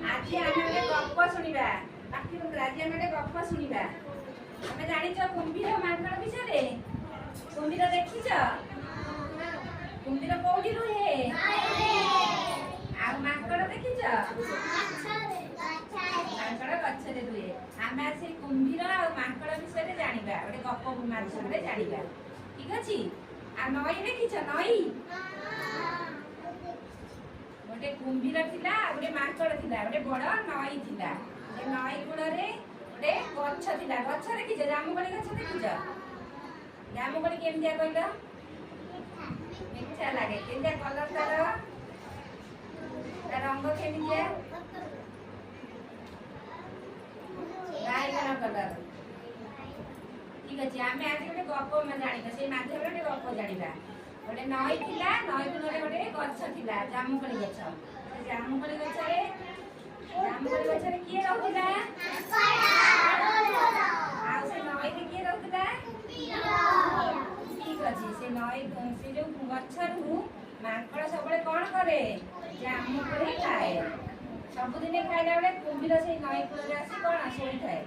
आज आमे गप सुनिबा बाकी आज आमे गप सुनिबा तमे जानिछ कुंभीर माकड़ विषय कुंभीर देखिछ कुंभीर कोठी रुहे आ माकड़ देखिछ माकड़ गछरे रुहे आमे आज कुंभीर आ माकड़ विषय जानिबा ओटे गप माध्यमरे जानिबा ठीक अछि आ नई देखिछ नई गोटे कुंभीर थिला गोटे माकड़ थिला गोटे बड़ नई थिला से नई कूड़े गोटे गछ थिला गछ देखिछ जामुकोली गछ देखिछ जामुकोली केमतिया कहल मिठा लागे केमतिया कलर तार रंग केमतिया बैगन कलर ठीक अछि आमे आज गोटे गप में जानिबा से माध्यम रे गप जानिबा गोटे नई थिला नई कूड़े गोटे गछ थिला जामुकोली गछ से जामुकोली गछरे किए रहउतिला आ से नई रे किए रहउतिला ठीक अछि से नई से जो गछरु माकड़ सबले कोन करे जामुकोली खाए सबुदिने खाइला बेले कुंभीर से नई कूड़े आसी कोन सोई थाए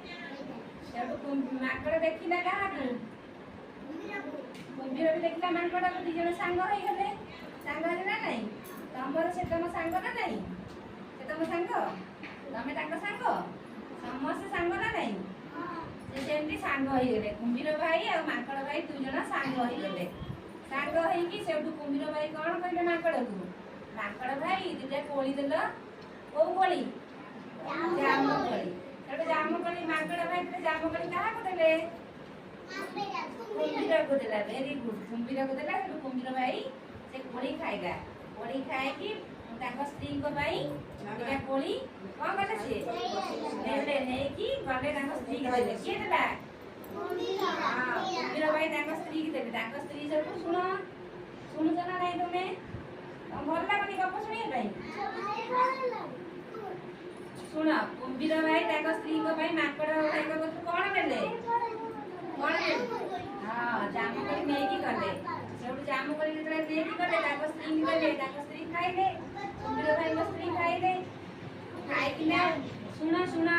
सेटु माकड़ देखिला काहाकू कुंभीर भी देखला माकड़ को दी जण सांग होई गले सांग हेले ना नहीं तमर से तम सांग ना नहीं से तम सांग तमे तांग सांग समस्त सांग ना नहीं से जेंती सांग होई गले कुंभीर भाई और माकड़ भाई दु जण सांग होई गले सांग होई कि सेटु कुंभीर भाई कोन कहले माकड़ को माकड़ भाई दिटा कोली देलो ओ कोली जामु कोली सेटु जामु कोली माकड़ भाई ते जामु कोली काहा को देले कुंभीर को देला वेरी गुड कुंभीर को देला तो कुंभीर भाई से कोली खाएगा कोली खाए कि ताको स्त्री को भाई एटा कोली कोन कले से लेले नै कि गले ताको स्त्री को देले के देला कुंभीर भाई ताको स्त्री को देले ताको स्त्री सब सुनो सुनु जना नै तुमे भल लागनी गप सुनिए भाई सुनो कुंभीर भाई ताको स्त्री को भाई माकड़ भाई को कोन देले हाँ जामुकोली नहीं गले सब जामुकोली नहीं गले स्त्री गले स्त्री खाइले कुंभीर भाई स्त्री खाइले खाई कि सुना सुना